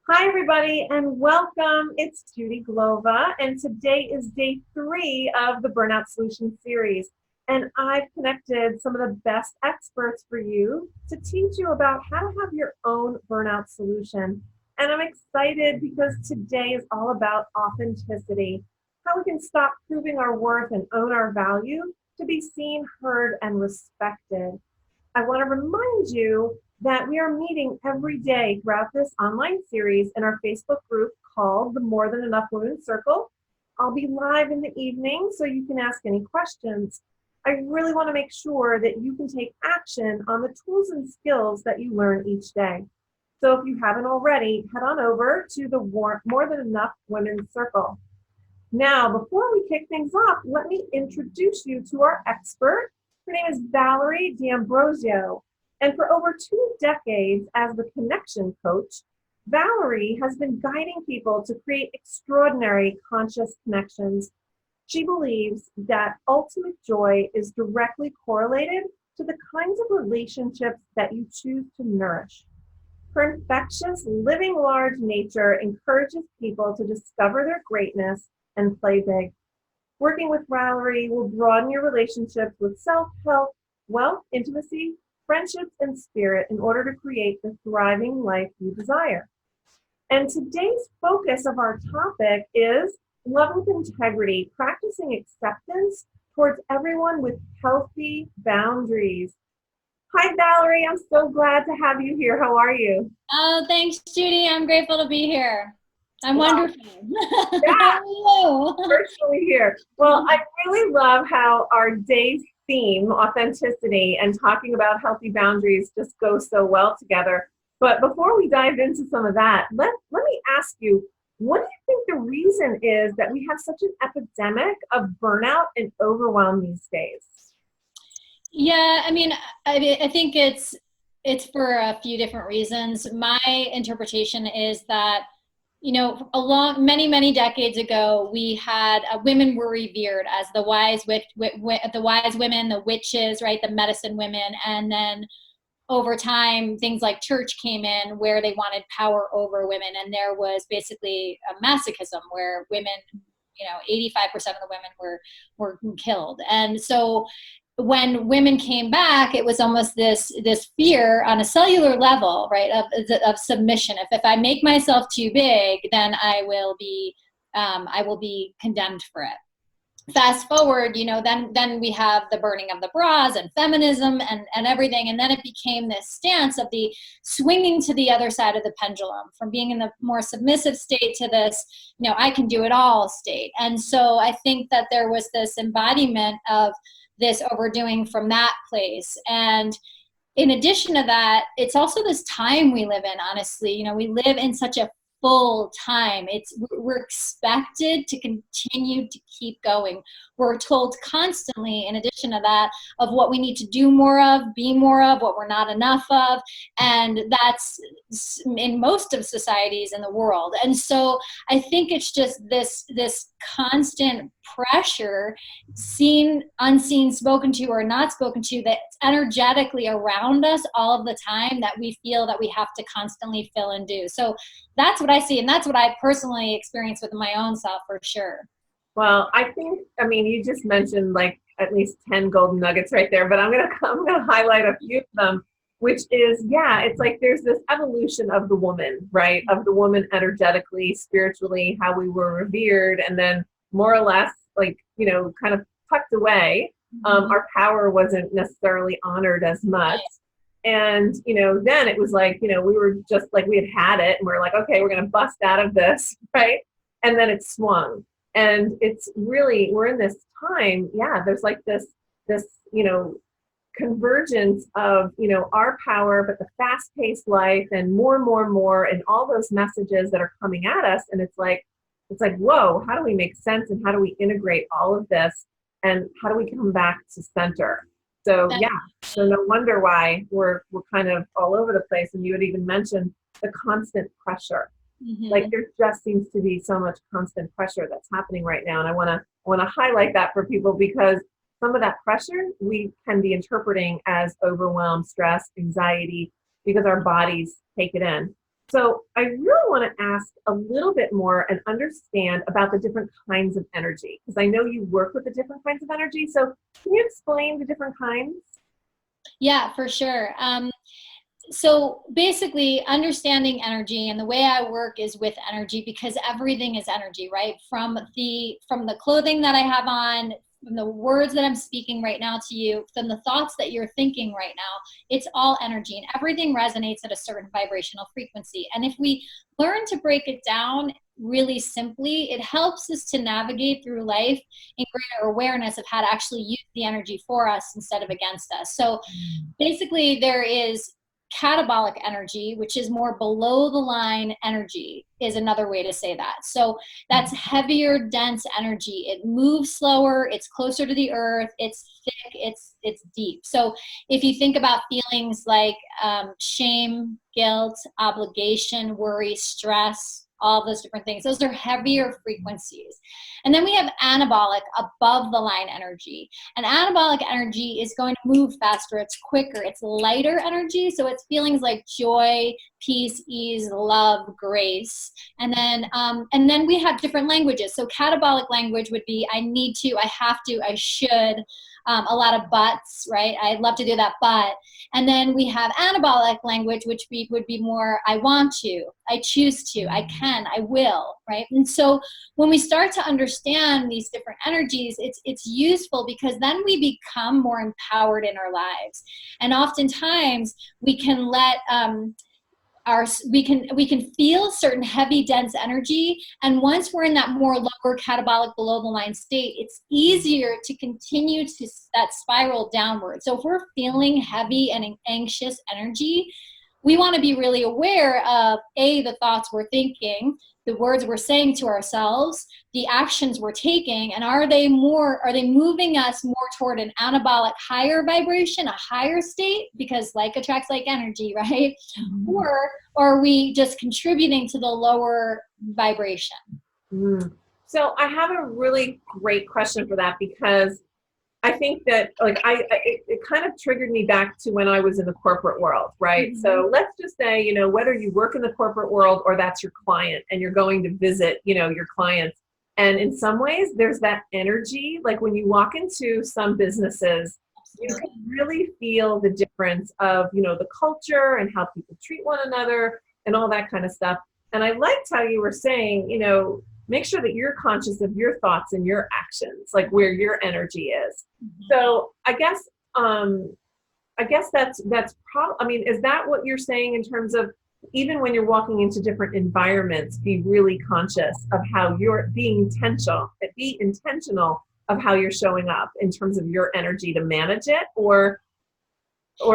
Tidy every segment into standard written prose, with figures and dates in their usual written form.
Hi, everybody, and welcome. It's Judy Glova, and today is day 3 of the Burnout Solution series. And I've connected some of the best experts for you to teach you about how to have your own burnout solution. And I'm excited because today is all about authenticity, how we can stop proving our worth and own our value to be seen, heard, and respected. I want to remind you that we are meeting every day throughout this online series in our Facebook group called the More Than Enough Women Circle. I'll be live in the evening so you can ask any questions. I really want to make sure that you can take action on the tools and skills that you learn each day. So if you haven't already, head on over to the More Than Enough Women's Circle. Now, before we kick things off, let me introduce you to our expert. Her name is Valerie D'Ambrosio. And for over 2 decades as the connection coach, Valerie has been guiding people to create extraordinary conscious connections. She believes that ultimate joy is directly correlated to the kinds of relationships that you choose to nourish. Her infectious, living large nature encourages people to discover their greatness and play big. Working with Valerie will broaden your relationships with self-help, wealth, intimacy, friendships, and spirit in order to create the thriving life you desire. And today's focus of our topic is love with integrity, practicing acceptance towards everyone with healthy boundaries. Hi, Valerie. I'm so glad to have you here. How are you? Oh, thanks, Judy. I'm grateful to be here. I'm Well, wonderful. yeah, How are you? virtually here. Well, I really love how our day's theme, authenticity, and talking about healthy boundaries just go so well together. But before we dive into some of that, let me ask you, what do you think the reason is that we have such an epidemic of burnout and overwhelm these days? Yeah, I think it's for a few different reasons. My interpretation is that, along many decades ago, we had women were revered as the wise women, the witches, right, the medicine women, and then over time, things like church came in where they wanted power over women, and there was basically a masochism where women, 85% of the women were killed. And so when women came back, it was almost this fear on a cellular level, right, of submission. If I make myself too big, then I will be condemned for it. Fast forward, then we have the burning of the bras and feminism and everything, and then it became this stance of the swinging to the other side of the pendulum, from being in the more submissive state to this, I can do it all state. And so I think that there was this embodiment of this overdoing from that place. And in addition to that, it's also this time we live in. Honestly, we live in such a full time. We're expected to continue to keep going. We're told constantly, in addition to that, of what we need to do more of, be more of, what we're not enough of, and that's in most of societies in the world. And so I think it's just this constant pressure, seen, unseen, spoken to, or not spoken to, that's energetically around us all of the time, that we feel that we have to constantly fill and do. So that's what I see, and that's what I personally experience with my own self, for sure. Well, I mean, you just mentioned like at least 10 golden nuggets right there, but I'm gonna highlight a few of them, which is, yeah, it's like there's this evolution of the woman, right? Of the woman energetically, spiritually, how we were revered, and then more or less like, kind of tucked away. Our power wasn't necessarily honored as much. And, then it was like, we were just like, we had it and we're like, okay, we're going to bust out of this, right? And then it swung. And it's really, we're in this time, yeah, there's like this, convergence of, our power, but the fast paced life and more, and all those messages that are coming at us. And it's like, whoa, how do we make sense and how do we integrate all of this? And how do we come back to center? So That, yeah, so no wonder why we're kind of all over the place. And you had even mentioned the constant pressure. Like mm-hmm. there just seems to be so much constant pressure that's happening right now. And I want to highlight that for people because some of that pressure we can be interpreting as overwhelm, stress, anxiety, because our bodies take it in. So I really want to ask a little bit more and understand about the different kinds of energy, because I know you work with the different kinds of energy. So can you explain the different kinds? Yeah, for sure. So basically, understanding energy, and the way I work is with energy, because everything is energy, right? From the clothing that I have on, from the words that I'm speaking right now to you, from the thoughts that you're thinking right now, it's all energy, and everything resonates at a certain vibrational frequency. And if we learn to break it down really simply, it helps us to navigate through life in greater awareness of how to actually use the energy for us instead of against us. So basically, there is catabolic energy, which is more below the line energy, is another way to say that. So that's heavier, dense energy. It moves slower, it's closer to the earth, it's thick, it's deep. So if you think about feelings like shame, guilt, obligation, worry, stress, all those different things, those are heavier frequencies. And then we have anabolic, above the line energy. And anabolic energy is going to move faster, it's quicker, it's lighter energy. So it's feelings like joy, peace, ease, love, grace. And then we have different languages. So catabolic language would be I need to, I have to, I should. A lot of buts, right? I'd love to do that, but. And then we have anabolic language, which would be more I want to, I choose to, I can, I will, right? And so when we start to understand these different energies, it's useful, because then we become more empowered in our lives. And oftentimes we can let we can feel certain heavy, dense energy, and once we're in that more lower catabolic, below the line state, it's easier to continue to that spiral downward. So if we're feeling heavy and anxious energy, we want to be really aware of the thoughts we're thinking, the words we're saying to ourselves, the actions we're taking, and are they moving us more toward an anabolic, higher vibration, a higher state, because like attracts like energy, right? Or are we just contributing to the lower vibration? So I have a really great question for that, because I think that it kind of triggered me back to when I was in the corporate world, right? Mm-hmm. So let's just say, whether you work in the corporate world or that's your client and you're going to visit, your clients. And in some ways there's that energy, like when you walk into some businesses, you can really feel the difference of, the culture and how people treat one another and all that kind of stuff. And I liked how you were saying, make sure that you're conscious of your thoughts and your actions, like where your energy is. Mm-hmm. So I guess that's probably, I mean, is that what you're saying in terms of even when you're walking into different environments, be really conscious of how you're be intentional of how you're showing up in terms of your energy to manage it, or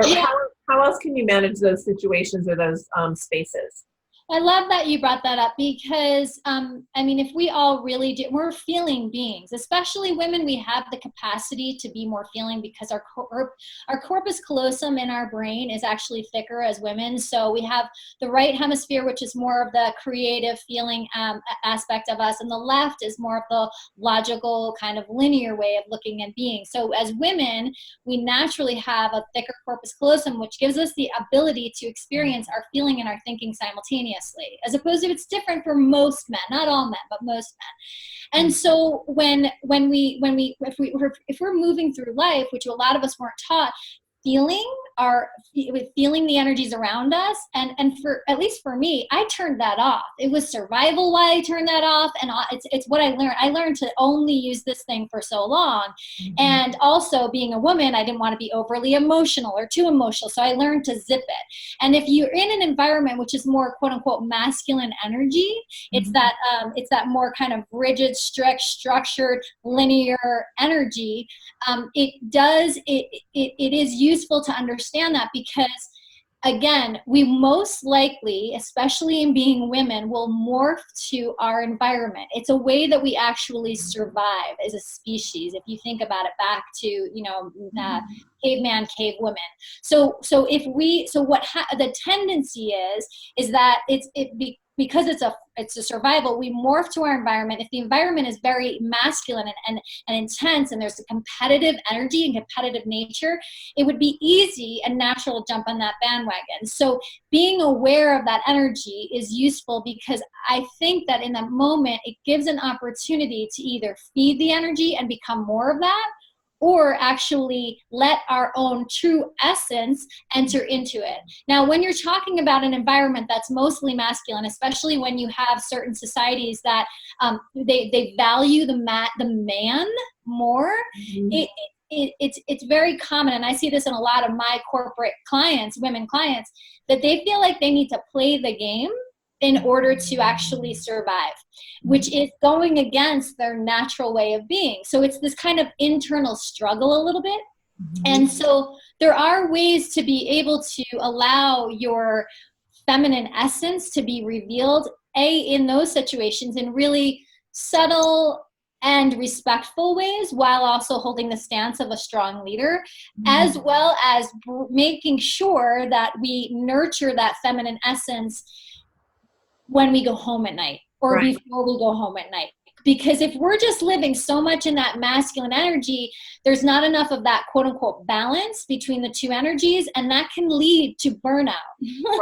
yeah. How else can you manage those situations or those spaces? I love that you brought that up, because, if we all really do, we're feeling beings, especially women. We have the capacity to be more feeling, because our corpus callosum in our brain is actually thicker as women. So we have the right hemisphere, which is more of the creative feeling aspect of us, and the left is more of the logical kind of linear way of looking at being. So as women, we naturally have a thicker corpus callosum, which gives us the ability to experience our feeling and our thinking simultaneously, as opposed to, it's different for most men, not all men, but most men. And so if we're moving through life, which a lot of us weren't taught, feeling the energies around us, and for, at least for me, I turned that off. It was survival why I turned that off, and it's what I learned to only use this thing for so long. Mm-hmm. And also, being a woman, I didn't want to be overly emotional or too emotional, so I learned to zip it. And if you're in an environment which is more quote unquote masculine energy, mm-hmm. It's that more kind of rigid, strict, structured, linear energy. It is useful to understand that, because again, we most likely, especially in being women, will morph to our environment. It's a way that we actually survive as a species, if you think about it back to caveman, cavewoman. So the tendency is that because it's a survival, we morph to our environment. If the environment is very masculine and intense, and there's a competitive energy and competitive nature, it would be easy and natural to jump on that bandwagon. So being aware of that energy is useful, because I think that in that moment, it gives an opportunity to either feed the energy and become more of that, or actually let our own true essence enter into it. Now, when you're talking about an environment that's mostly masculine, especially when you have certain societies that they value the man more, it's very common, and I see this in a lot of my corporate clients, women clients, that they feel like they need to play the game in order to actually survive, which is going against their natural way of being. So it's this kind of internal struggle a little bit. And so there are ways to be able to allow your feminine essence to be revealed, in those situations, in really subtle and respectful ways, while also holding the stance of a strong leader, as well as making sure that we nurture that feminine essence when we go home at night, or before we go home at night. Because if we're just living so much in that masculine energy, there's not enough of that quote unquote balance between the two energies, and that can lead to burnout.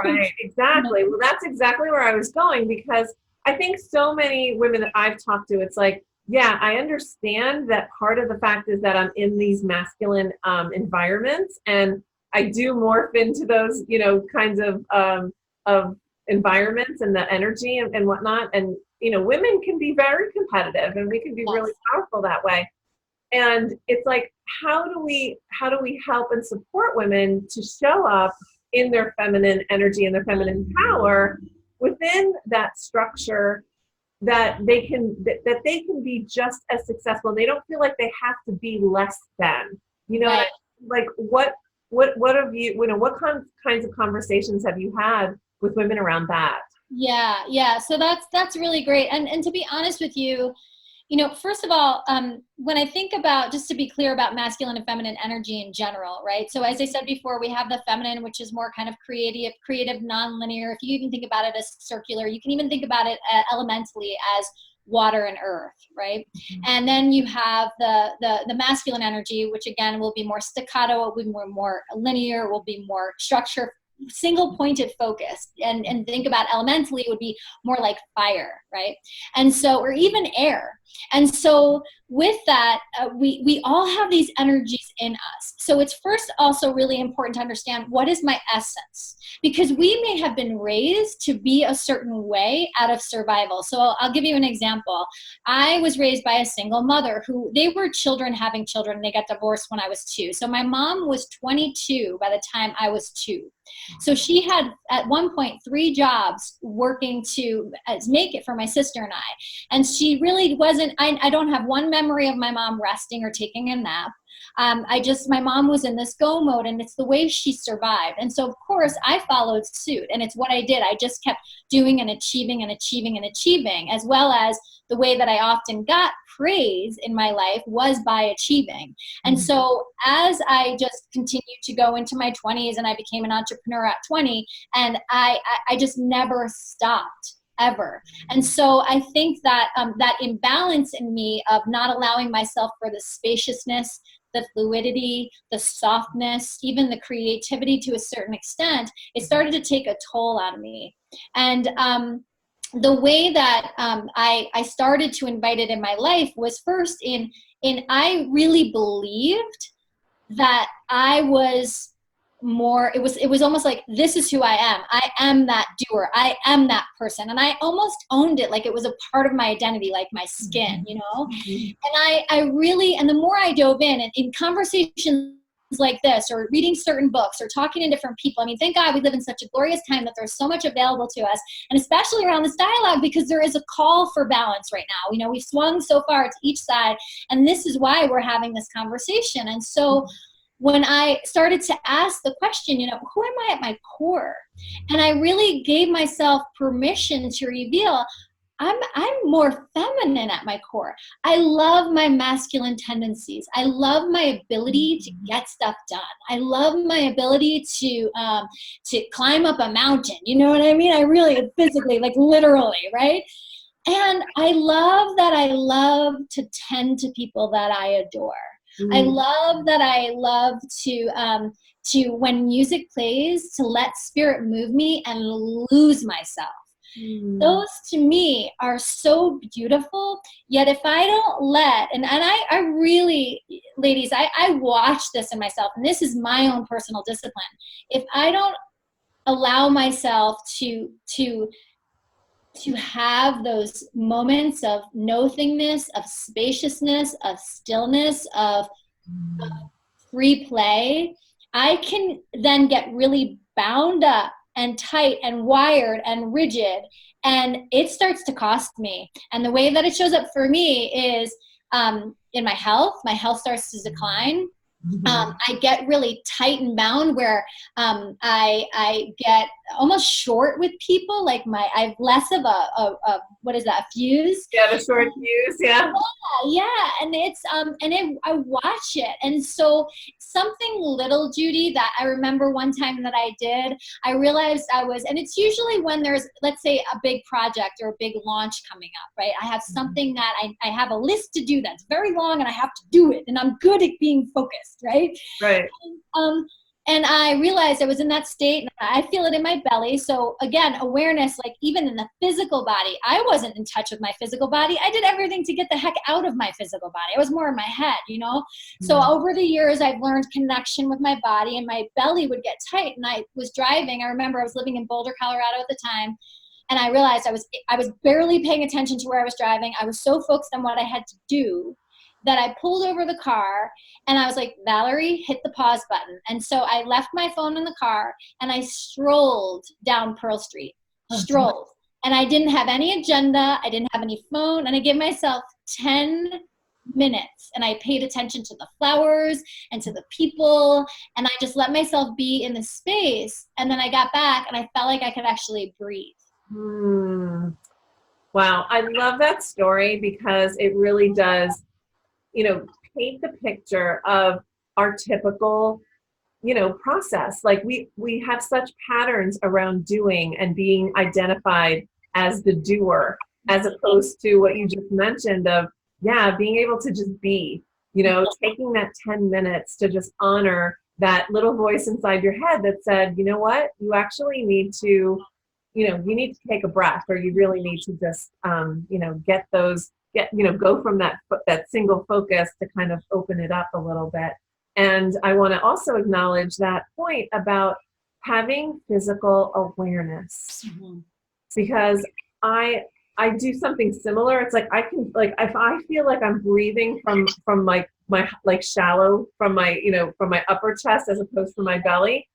Right, exactly. Well, that's exactly where I was going, because I think so many women that I've talked to, it's like, yeah, I understand that part of the fact is that I'm in these masculine environments, and I do morph into those, kinds of environments and the energy and whatnot. And, women can be very competitive, and we can be really powerful that way. And it's like, how do we help and support women to show up in their feminine energy and their feminine power within that structure, that they can be just as successful. They don't feel like they have to be less than, Right. like what have you, what kinds of conversations have you had with women around that? Yeah. So that's really great. And to be honest with you, first of all, when I think about, just to be clear about masculine and feminine energy in general, right? So as I said before, we have the feminine, which is more kind of creative, non-linear. If you even think about it as circular, you can even think about it elementally as water and earth, right? And then you have the masculine energy, which again will be more staccato, will be more linear, will be more structure, single pointed focus. And think about elementally, it would be more like fire, right? And so, or even air. And so with that, we all have these energies in us. So it's first also really important to understand, what is my essence? Because we may have been raised to be a certain way out of survival. So I'll give you an example. I was raised by a single mother who, they were children having children, and they got divorced when I was 2. So my mom was 22 by the time I was 2. So she had at one point 3 jobs working to make it for my sister and I. And she really wasn't, I don't have one memory of my mom resting or taking a nap. My mom was in this go mode, and it's the way she survived. And so of course I followed suit, and it's what I did. I just kept doing and achieving and achieving and achieving, as well as the way that I often got praise in my life was by achieving. And so as I just continued to go into my 20s, and I became an entrepreneur at 20, and I just never stopped, ever. And so I think that that imbalance in me of not allowing myself for the spaciousness, the fluidity, the softness, even the creativity to a certain extent, it started to take a toll out of me. And the way that I started to invite it in my life was first in I really believed that I was more, it was almost like, this is who I am that doer, I am that person. And I almost owned it, like it was a part of my identity, like my skin, and I really, and the more I dove in conversations like this, or reading certain books, or talking to different people, I mean, thank God we live in such a glorious time that there's so much available to us, and especially around this dialogue, because there is a call for balance right now. We've swung so far to each side, and this is why we're having this conversation. And so when I started to ask the question, who am I at my core? And I really gave myself permission to reveal, I'm more feminine at my core. I love my masculine tendencies. I love my ability to get stuff done. I love my ability to climb up a mountain. You know what I mean? I really physically, like literally, right? And I love that I love to tend to people that I adore. I Mm. love that I love to when music plays, to let spirit move me and lose myself. Mm. Those to me are so beautiful. Yet if I don't let, and I really, ladies, I watch this in myself, and this is my own personal discipline. If I don't allow myself to have those moments of nothingness, of spaciousness, of stillness, of free play, I can then get really bound up and tight and wired and rigid, and it starts to cost me. And the way that it shows up for me is in my health. My health starts to decline. Mhm. I get really tight and bound where I get almost short with people. Like I have less of a what is that, a fuse? Yeah, the short fuse. Yeah. Yeah, and I watch it, and so something little, Judy, that I remember one time that I did, I realized and it's usually when there's, let's say, a big project or a big launch coming up, right? I have something that I have a list to do that's very long, and I have to do it, and I'm good at being focused, right? Right. Um, and I realized I was in that state, and I feel it in my belly. So again, awareness, like even in the physical body, I wasn't in touch with my physical body. I did everything to get the heck out of my physical body. I was more in my head, you know? So Mm. over the years, I've learned connection with my body, and my belly would get tight. And I was driving. I remember I was living in Boulder, Colorado at the time. And I realized I was barely paying attention to where I was driving. I was so focused on what I had to do that I pulled over the car, and I was like, Valerie, hit the pause button. And so I left my phone in the car, and I strolled down Pearl Street, strolled. And I didn't have any agenda. I didn't have any phone. And I gave myself 10 minutes, and I paid attention to the flowers and to the people. And I just let myself be in the space. And then I got back, and I felt like I could actually breathe. Hmm. Wow, I love that story because it really does, paint the picture of our typical, process. Like we have such patterns around doing and being identified as the doer, as opposed to what you just mentioned of, yeah, being able to just be, taking that 10 minutes to just honor that little voice inside your head that said, you know what, you actually need to, you need to take a breath, or you really need to just, go from that single focus to kind of open it up a little bit. And I want to also acknowledge that point about having physical awareness, Mhm. because I do something similar. It's like I can, like, if I feel like I'm breathing from my like shallow from my upper chest as opposed to my belly,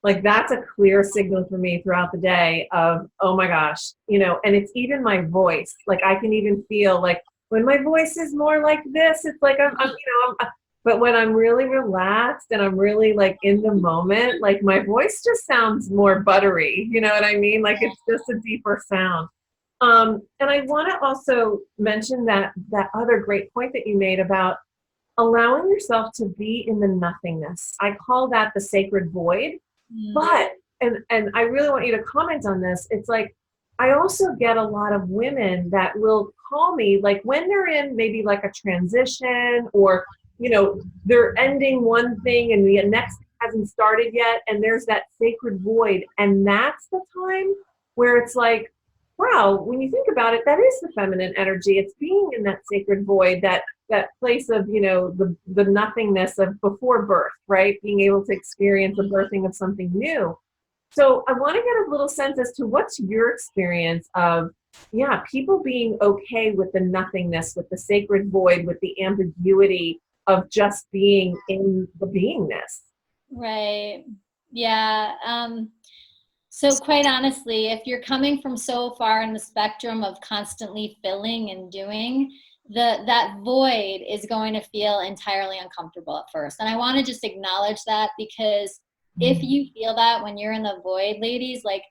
like that's a clear signal for me throughout the day of, oh my gosh, and it's even my voice. Like I can even feel like when my voice is more like this, it's like but when I'm really relaxed and I'm really like in the moment, like my voice just sounds more buttery. You know what I mean? Like it's just a deeper sound. And I want to also mention that other great point that you made about allowing yourself to be in the nothingness. I call that the sacred void. Mm. But and I really want you to comment on this. It's like I also get a lot of women that will call me like when they're in maybe like a transition, or they're ending one thing and the next thing hasn't started yet, and there's that sacred void, and that's the time where it's like, wow, when you think about it, that is the feminine energy. It's being in that sacred void, that place of the nothingness of before birth, right? Being able to experience the birthing of something new. So I want to get a little sense as to what's your experience of, yeah, people being okay with the nothingness, with the sacred void, with the ambiguity of just being in the beingness. Right. Yeah. So quite honestly, if you're coming from so far in the spectrum of constantly filling and doing, that void is going to feel entirely uncomfortable at first. And I want to just acknowledge that, because if you feel that when you're in the void, ladies, like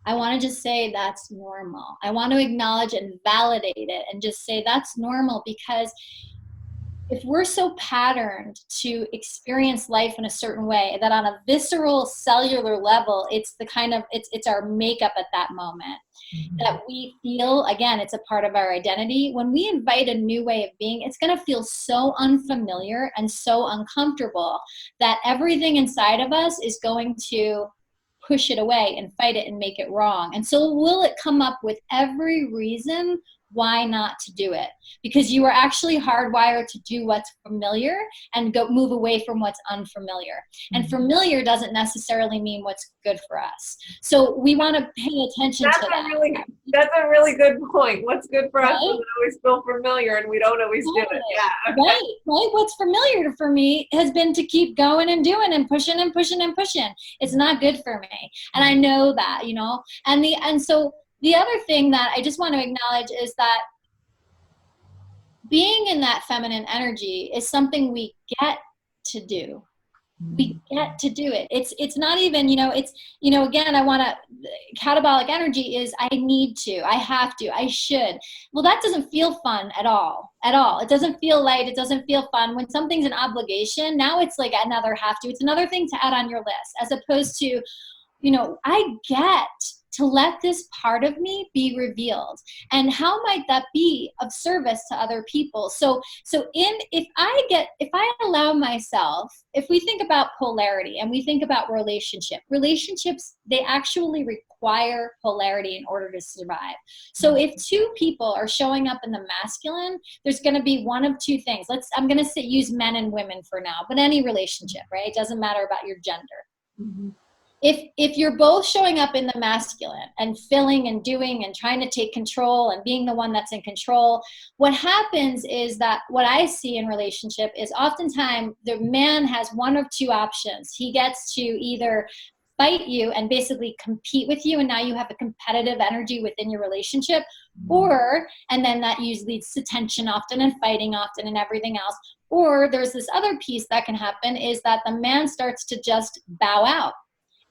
I want to just say that's normal. I want to acknowledge and validate it and just say that's normal, because if we're so patterned to experience life in a certain way that on a visceral cellular level, it's the kind of, it's our makeup at that moment, that we feel, again, it's a part of our identity. When we invite a new way of being, it's going to feel so unfamiliar and so uncomfortable that everything inside of us is going to push it away and fight it and make it wrong. And so will it come up with every reason why not to do it, because you are actually hardwired to do what's familiar and go move away from what's unfamiliar. And familiar doesn't necessarily mean what's good for us. So we want to pay attention to that. That's a really good point. What's good for us Right? doesn't always feel familiar, and we don't always do it. Yeah. Okay. Right. What's familiar for me has been to keep going and doing and pushing and pushing and pushing. It's not good for me. And I know that, you know, and so the other thing that I just want to acknowledge is that being in that feminine energy is something we get to do. We get to do it. It's not even, you know, it's, you know, again, I want to, catabolic energy is I need to, I have to, I should. Well, that doesn't feel fun at all. It doesn't feel light. It doesn't feel fun. When something's an obligation, now it's like another have to. It's another thing to add on your list, as opposed to, you know, I get to let this part of me be revealed. And how might that be of service to other people? So if I allow myself, if we think about polarity and we think about relationships, they actually require polarity in order to survive. So if two people are showing up in the masculine, there's going to be one of two things. I'm going to use men and women for now, but any relationship, right? It doesn't matter about your gender. Mm-hmm. If you're both showing up in the masculine and filling and doing and trying to take control and being the one that's in control, what happens is that what I see in relationship is oftentimes the man has one of two options. He gets to either fight you and basically compete with you, and now you have a competitive energy within your relationship, and then that usually leads to tension often and fighting often and everything else. Or there's this other piece that can happen, is that the man starts to just bow out.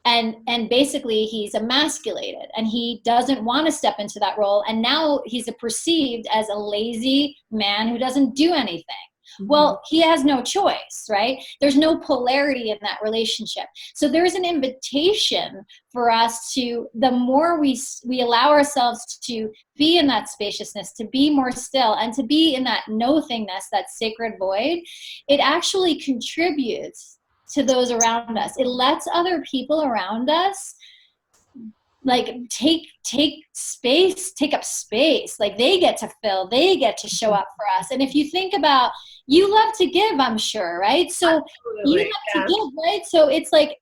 And basically he's emasculated and he doesn't want to step into that role. And now he's perceived as a lazy man who doesn't do anything. Mm-hmm. Well, he has no choice, right? There's no polarity in that relationship. So there's an invitation for us to, the more we allow ourselves to be in that spaciousness, to be more still, and to be in that no-thingness, that sacred void, it actually contributes to those around us. It lets other people around us like take space, take up space. Like they get to fill, they get to show up for us. And if you think about, you love to give, I'm sure, right? So absolutely, you love to give, right? So it's like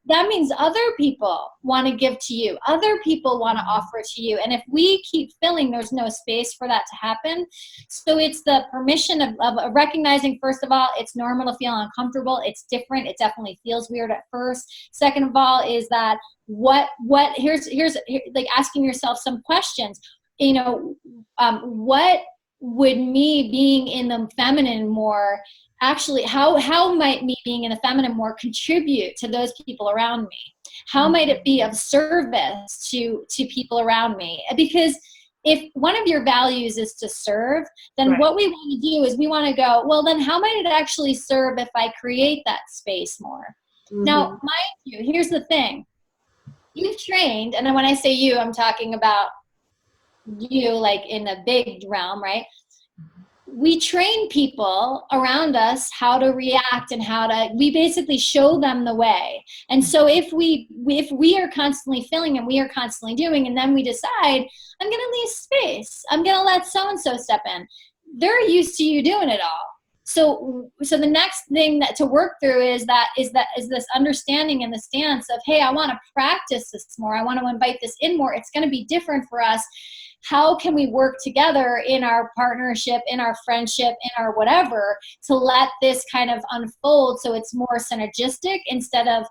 that means other people want to give to you. Other people want to offer to you. And if we keep filling, there's no space for that to happen. So it's the permission of recognizing, first of all, it's normal to feel uncomfortable. It's different. It definitely feels weird at first. Second of all is that here's like asking yourself some questions. You know, what would me being in the feminine more actually, how might me being in the feminine more contribute to those people around me? How might it be of service to people around me? Because if one of your values is to serve, then right, what we want to do is we want to go, well, then how might it actually serve if I create that space more? Mm-hmm. Now, mind you, here's the thing. You've trained, and when I say you, I'm talking about you like in the big realm, right? We train people around us how to react and we basically show them the way. And so if we are constantly filling and we are constantly doing, and then we decide, I'm going to leave space, I'm going to let so-and-so step in, they're used to you doing it all. So the next thing to work through is this understanding and the stance of, hey, I want to practice this more. I want to invite this in more. It's going to be different for us. How can we work together in our partnership, in our friendship, in our whatever, to let this kind of unfold so it's more synergistic instead of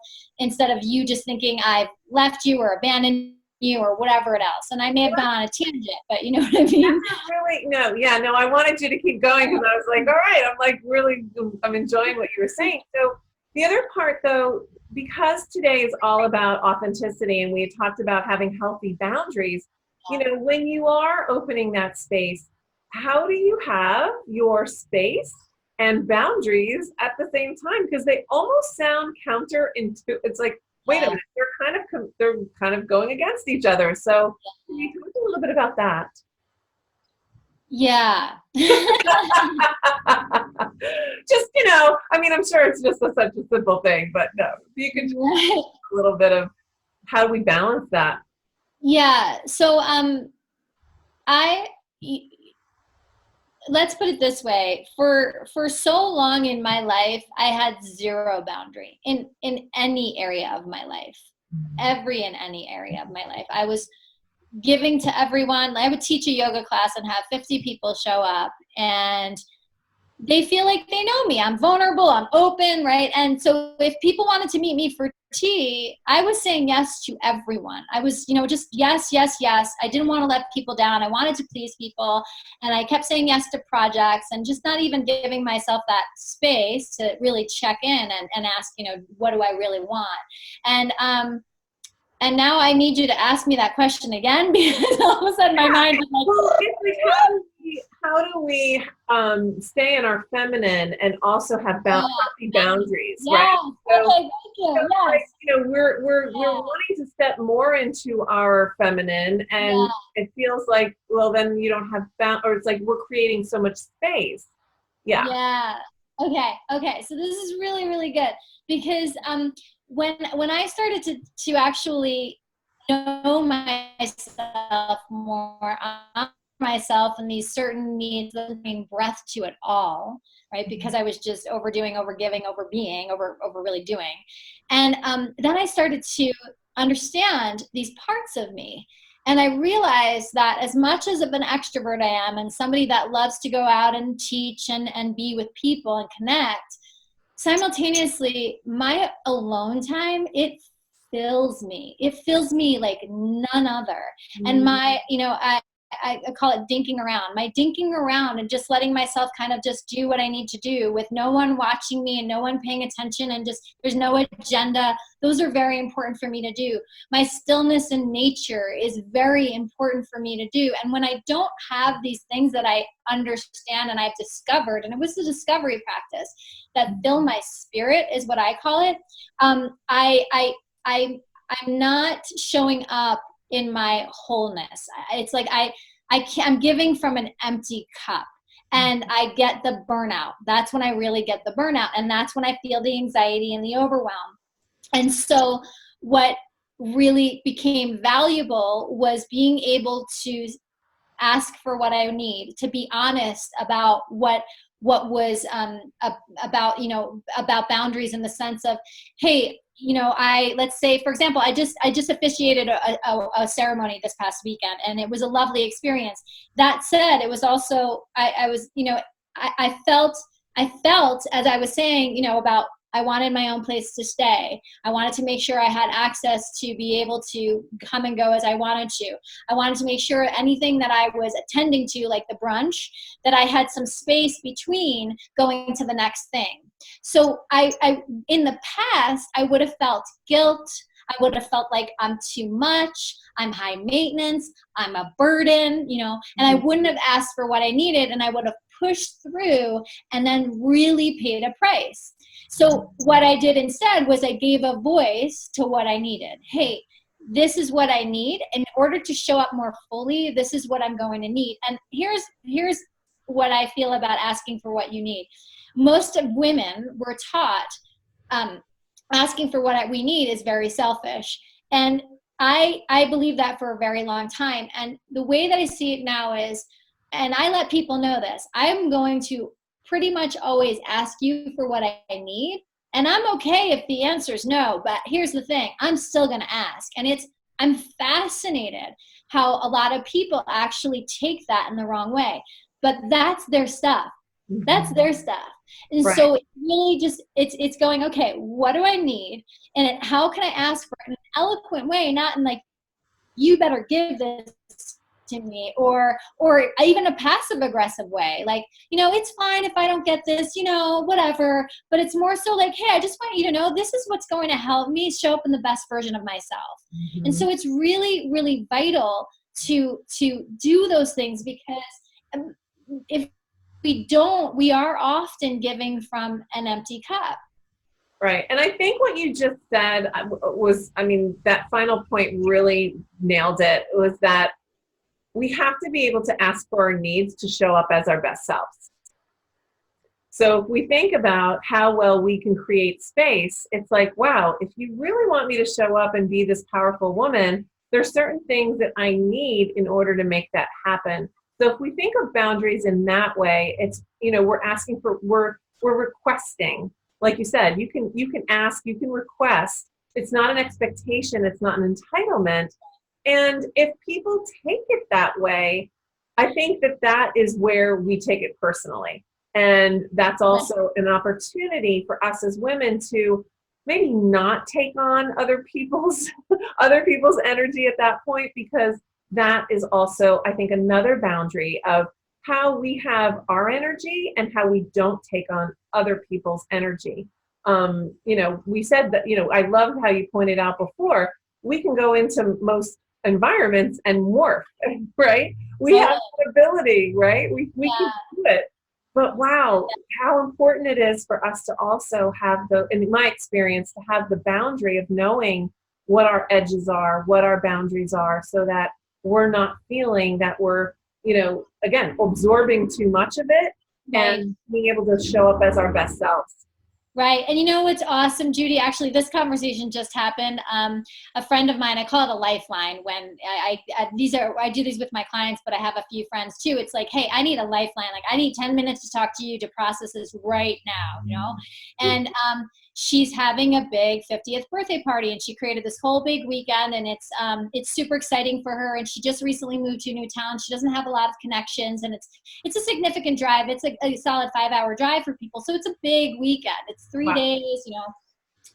you just thinking I've left you or abandoned you or whatever else. And I may have gone on a tangent, but you know what I mean? I wanted you to keep going because I was like, all right, I'm enjoying what you were saying. So The other part, though, because today is all about authenticity and we talked about having healthy boundaries, when you are opening that space, how do you have your space and boundaries at the same time? Because they almost sound counterintuitive. It's like, wait a Yeah. minute, they're kind of going against each other. So can you talk a little bit about that? Yeah. Just, I mean, I'm sure it's just such a simple thing, but no, you can just Right. a little bit of how do we balance that? Yeah. So I y- let's put it this way. For so long in my life, I had zero boundary in any area of my life. Every and any area of my life. I was giving to everyone. I would teach a yoga class and have 50 people show up, and they feel like they know me. I'm vulnerable, I'm open, right? And so if people wanted to meet me for tea, I was saying yes to everyone. I was, just yes, yes, yes. I didn't want to let people down. I wanted to please people. And I kept saying yes to projects and just not even giving myself that space to really check in and ask, what do I really want? And now I need you to ask me that question again because all of a sudden my mind is Well, like, it's like how do we stay in our feminine and also have healthy boundaries, right? yes, So, okay, thank so you, like, yes, we're wanting to step more into our feminine, and yeah. it feels like, well, then you don't have or it's like we're creating so much space. Yeah. Yeah. Okay. Okay. So this is really, really good because when I started to actually know myself more, myself and these certain needs that bring breath to it all, right? Because I was just overdoing, overgiving, over being, over really doing, and then I started to understand these parts of me. And I realized that as much as of an extrovert I am and somebody that loves to go out and teach and be with people and connect, simultaneously, my alone time, it fills me. It fills me like none other. And Mhm. I call it dinking around. My dinking around and just letting myself kind of just do what I need to do with no one watching me and no one paying attention and just there's no agenda. Those are very important for me to do. My stillness in nature is very important for me to do. And when I don't have these things that I understand and I've discovered, and it was the discovery practice that fill my spirit, is what I call it. I'm not showing up in my wholeness. It's like I'm giving from an empty cup. And I get the burnout. That's when I really get the burnout. And that's when I feel the anxiety and the overwhelm. And so what really became valuable was being able to ask for what I need, to be honest about what was about boundaries in the sense of, hey, I let's say for example, I just officiated a ceremony this past weekend, and it was a lovely experience. That said, it was also I was I felt as I was saying about I wanted my own place to stay. I wanted to make sure I had access to be able to come and go as I wanted to. I wanted to make sure anything that I was attending to, like the brunch, that I had some space between going to the next thing. So I in the past, I would have felt guilt. I would have felt like I'm too much. I'm high maintenance. I'm a burden, and I wouldn't have asked for what I needed, and I would have pushed through and then really paid a price. So what I did instead was I gave a voice to what I needed. Hey, this is what I need in order to show up more fully. This is what I'm going to need. And here's what I feel about asking for what you need. Most of women were taught um, asking for what we need is very selfish, and I believe that for a very long time. And the way that I see it now is, and I let people know this, I'm going to pretty much always ask you for what I need. And I'm okay if the answer is no, but here's the thing, I'm still going to ask. And I'm fascinated how a lot of people actually take that in the wrong way. But that's their stuff. That's their stuff. And Right. so it really just it's going, okay, what do I need? And how can I ask for it in an eloquent way, not in like, you better give this to me, or even a passive aggressive way, like, it's fine if I don't get this, whatever. But it's more so like, hey, I just want you to know this is what's going to help me show up in the best version of myself. And so it's really, really vital to do those things, because if we don't, we are often giving from an empty cup. Right. And I think what you just said was, that final point really nailed it, was that we have to be able to ask for our needs to show up as our best selves. So if we think about how well we can create space, it's like, wow, if you really want me to show up and be this powerful woman, there's certain things that I need in order to make that happen. So if we think of boundaries in that way, it's, we're asking for, we're requesting. Like you said, you can ask, you can request. It's not an expectation. It's not an entitlement. And if people take it that way, I think that is where we take it personally. And that's also an opportunity for us as women to maybe not take on other people's energy at that point, because that is also, I think, another boundary of how we have our energy and how we don't take on other people's energy. We said that, I loved how you pointed out before, we can go into most environments and morph, right? We have the ability, right? We can do it. But wow, how important it is for us to also have in my experience, to have the boundary of knowing what our edges are, what our boundaries are, so that we're not feeling that we're, again, absorbing too much of it, and being able to show up as our best selves. Right. And what's awesome, Judy, actually, this conversation just happened. A friend of mine, I call it a lifeline when I do these with my clients, but I have a few friends too. It's like, hey, I need a lifeline. Like, I need 10 minutes to talk to you to process this right now, And she's having a big 50th birthday party, and she created this whole big weekend, and it's super exciting for her. And she just recently moved to a new town. She doesn't have a lot of connections, and it's a significant drive. It's a solid 5-hour drive for people. So it's a big weekend. It's 3 days,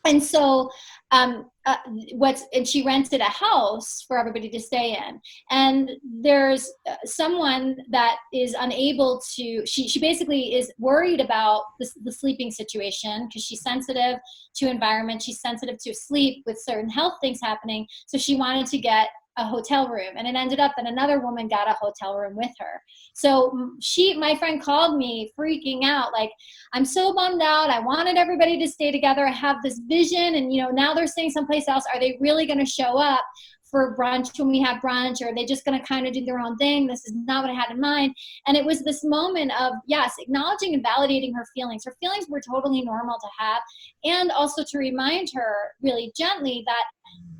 And so and she rented a house for everybody to stay in. And there's someone that is unable to, she basically is worried about the sleeping situation, because she's sensitive to environment. She's sensitive to sleep with certain health things happening. So she wanted to get a hotel room, and it ended up that another woman got a hotel room with her. So my friend called me freaking out, like, I'm so bummed out. I wanted everybody to stay together. I have this vision, and now they're staying someplace else. Are they really going to show up for brunch when we have brunch, or are they just going to kind of do their own thing? This is not what I had in mind. And it was this moment of, yes, acknowledging and validating her feelings. Her feelings were totally normal to have, and also to remind her really gently that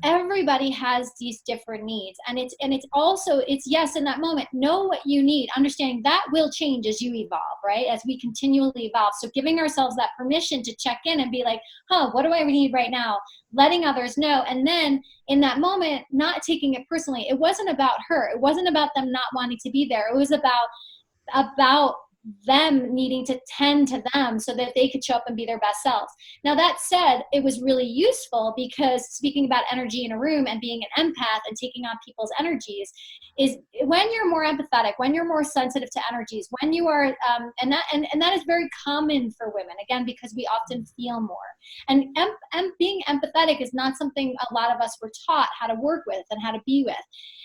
everybody has these different needs. And it's also, yes, in that moment, know what you need, understanding that will change as you evolve, right? As we continually evolve. So giving ourselves that permission to check in and be like, what do I need right now? Letting others know. And then in that moment, not taking it personally. It wasn't about her. It wasn't about them not wanting to be there. It was about them needing to tend to them so that they could show up and be their best selves. Now, that said, it was really useful, because speaking about energy in a room and being an empath and taking on people's energies is when you're more empathetic, when you're more sensitive to energies, when you are, and that is very common for women, again, because we often feel more. And being empathetic is not something a lot of us were taught how to work with and how to be with.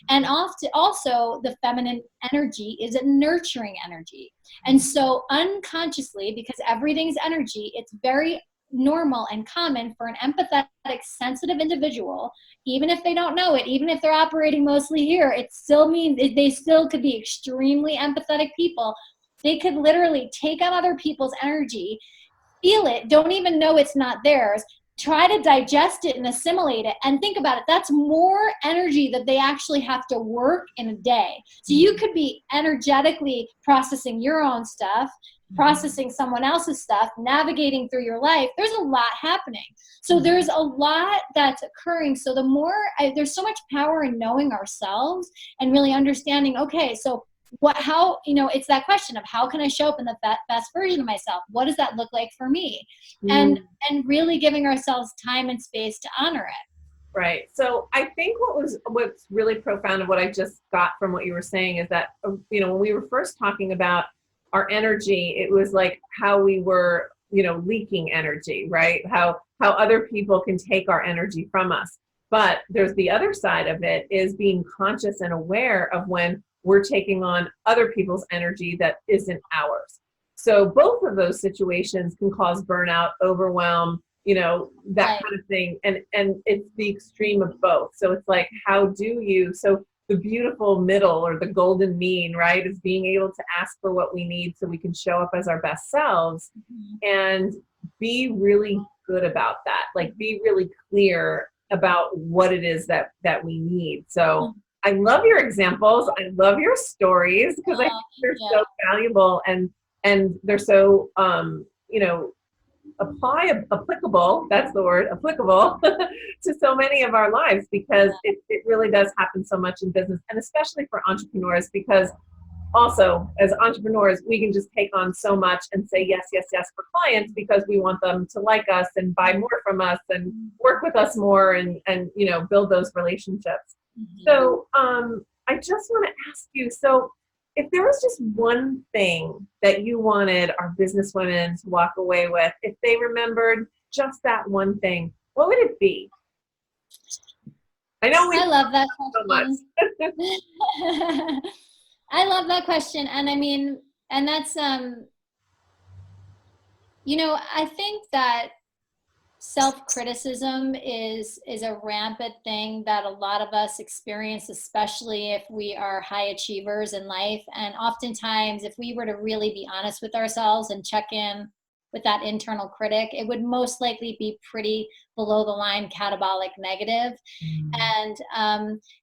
And often also the feminine energy is a nurturing energy. And so unconsciously, because everything's energy, it's very normal and common for an empathetic, sensitive individual, even if they don't know it, even if they're operating mostly here, it still means they still could be extremely empathetic people. They could literally take on other people's energy, feel it, don't even know it's not theirs, try to digest it and assimilate it, and think about it. That's more energy that they actually have to work in a day. So you could be energetically processing your own stuff, processing someone else's stuff, navigating through your life. There's a lot happening. So there's a lot that's occurring. So there's so much power in knowing ourselves and really understanding, okay, so it's that question of how can I show up in the best version of myself? What does that look like for me? And really giving ourselves time and space to honor it. Right. So I think what's really profound of what I just got from what you were saying is that when we were first talking about our energy, it was like how we were leaking energy, right? How other people can take our energy from us. But there's the other side of it is being conscious and aware of when we're taking on other people's energy that isn't ours. So both of those situations can cause burnout, overwhelm, that Right. kind of thing. And it's the extreme of both. So it's like, how do you, so the beautiful middle or the golden mean, right, is being able to ask for what we need so we can show up as our best selves Mhm. and be really good about that. Like be really clear about what it is that we need. So I love your examples. I love your stories because I think they're Yeah. so valuable and they're so applicable, that's the word, applicable to so many of our lives because it really does happen so much in business and especially for entrepreneurs because also as entrepreneurs we can just take on so much and say yes yes yes for clients because we want them to like us and buy more from us and work with us more and build those relationships. Mhm. So I just want to ask you, so if there was just one thing that you wanted our business women to walk away with, if they remembered just that one thing, what would it be? I know we've I love that so much. question. I love that question. And I mean, and that's, I think that self-criticism is a rampant thing that a lot of us experience, especially if we are high achievers in life. And oftentimes, if we were to really be honest with ourselves and check in with that internal critic, it would most likely be pretty below the line catabolic negative. And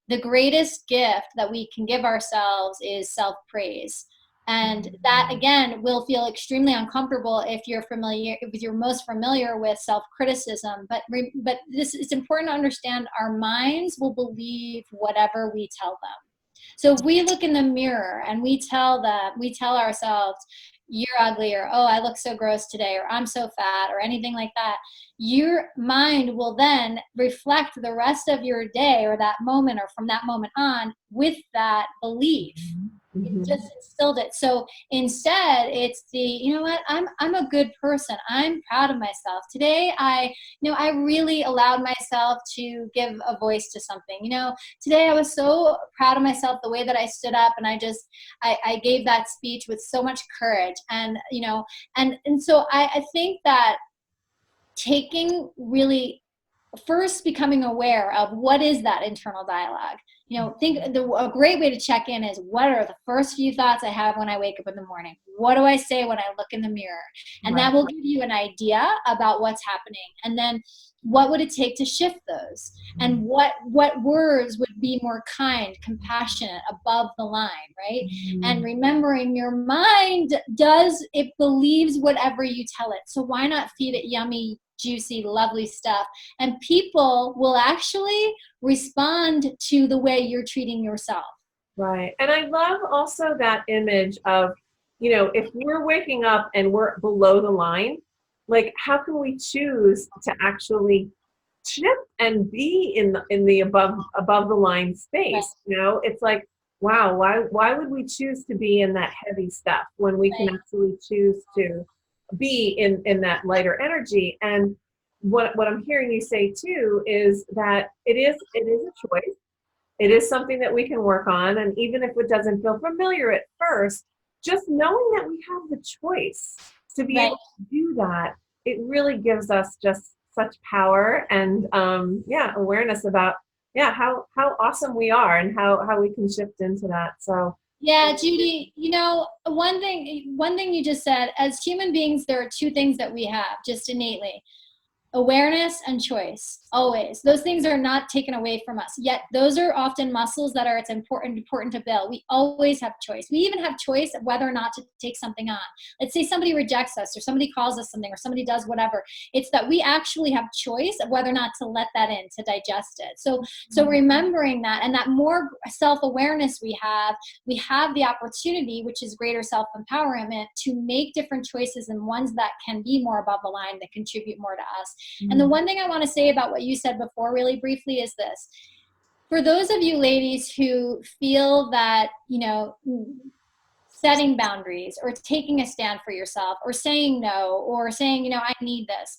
the greatest gift that we can give ourselves is self praise. And that again will feel extremely uncomfortable if you're most familiar with self-criticism. But this it's important to understand our minds will believe whatever we tell them. So if we look in the mirror and we tell ourselves, you're ugly, or oh, I look so gross today, or I'm so fat, or anything like that, your mind will then reflect the rest of your day or that moment or from that moment on with that belief. It Mm-hmm. just instilled it. So instead, it's the, what, I'm a good person. I'm proud of myself. Today I really allowed myself to give a voice to something. Today I was so proud of myself the way that I stood up and I gave that speech with so much courage. And and so I think that taking really first becoming aware of what is that internal dialogue. Think a great way to check in is, what are the first few thoughts I have when I wake up in the morning? What do I say when I look in the mirror? And Right. that will give you an idea about what's happening. And then what would it take to shift those? And what words would be more kind, compassionate, above the line, right? And remembering your mind it believes whatever you tell it. So why not feed it yummy, juicy, lovely stuff? And people will actually respond to the way you're treating yourself. Right. And I love also that image of, if we're waking up and we're below the line, like how can we choose to actually shift and be in the above the line Right, space? It's like, wow, why would we choose to be in that heavy stuff when we can right, actually choose to be in that lighter energy? And what I'm hearing you say too is that it is a choice, it is something that we can work on. And even if it doesn't feel familiar at first, just knowing that we have the choice to be right. able to do that, it really gives us just such power and awareness about how awesome we are and how we can shift into that. So Yeah, Judy, one thing you just said, as human beings, there are two things that we have just innately: awareness and choice. Always those things are not taken away from us, yet those are often muscles that are it's important to build. We always have choice. We even have choice of whether or not to take something on. Let's say somebody rejects us or somebody calls us something or somebody does whatever. It's that we actually have choice of whether or not to let that in, to digest it. So remembering that, and that more self-awareness we have the opportunity, which is greater self-empowerment, to make different choices and ones that can be more above the line, that contribute more to us. And the one thing I want to say about what you said before really briefly is this. For those of you ladies who feel that, setting boundaries or taking a stand for yourself or saying no or saying, I need this,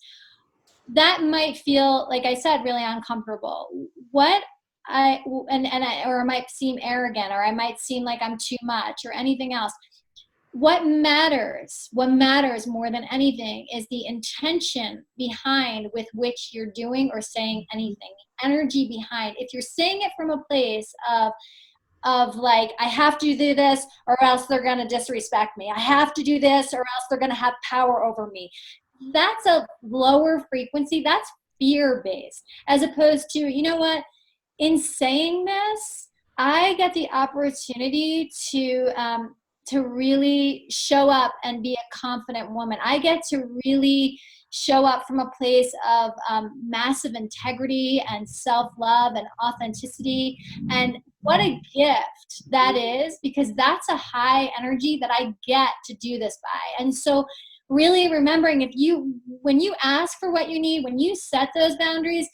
that might feel, like I said, really uncomfortable. Or it might seem arrogant, or I might seem like I'm too much or anything else. What matters more than anything is the intention behind with which you're doing or saying anything, the energy behind. If you're saying it from a place of like, I have to do this or else they're going to disrespect me. I have to do this or else they're going to have power over me. That's a lower frequency. That's fear-based, as opposed to, in saying this, I get the opportunity to really show up and be a confident woman. I get to really show up from a place of massive integrity and self-love and authenticity. And what a gift that is, because that's a high energy that I get to do this by. And so really remembering, when you ask for what you need, when you set those boundaries,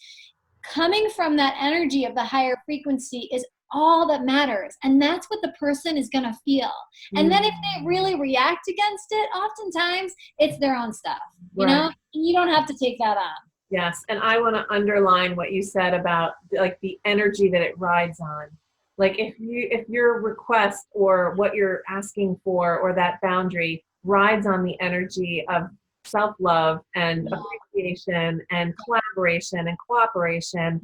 coming from that energy of the higher frequency is all that matters. And that's what the person is going to feel. And then if they really react against it, oftentimes it's their own stuff, you don't have to take that on. Yes. And I want to underline what you said about like the energy that it rides on. Like if your request or what you're asking for or that boundary rides on the energy of self-love and appreciation and collaboration and cooperation,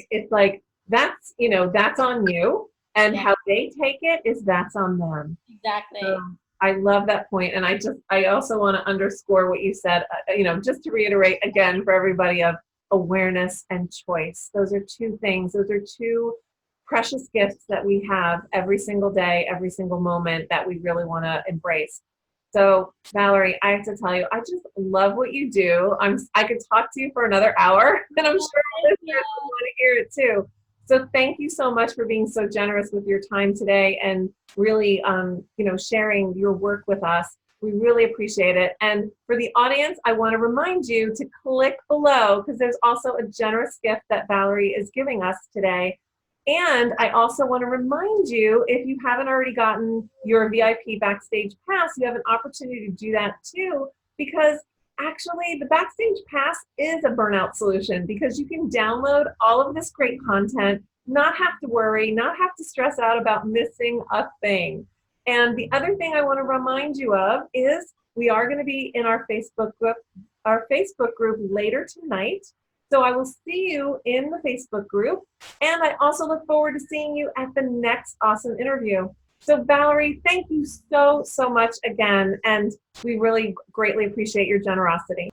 it's like, that's on you, and how they take it that's on them. Exactly. I love that point. And I also want to underscore what you said, just to reiterate again for everybody, of awareness and choice. Those are two things. Those are two precious gifts that we have every single day, every single moment, that we really want to embrace. So Valerie, I have to tell you, I just love what you do. I could talk to you for another hour, and I'm sure listeners want to hear it too. So thank you so much for being so generous with your time today and really, sharing your work with us. We really appreciate it. And for the audience, I want to remind you to click below, because there's also a generous gift that Valerie is giving us today. And I also want to remind you, if you haven't already gotten your VIP Backstage Pass, you have an opportunity to do that too, because actually the Backstage Pass is a burnout solution, because you can download all of this great content, not have to worry, not have to stress out about missing a thing. And the other thing I want to remind you of is we are going to be in our Facebook group later tonight. So I will see you in the Facebook group. And I also look forward to seeing you at the next awesome interview. So Valerie, thank you so, so much again. And we really greatly appreciate your generosity.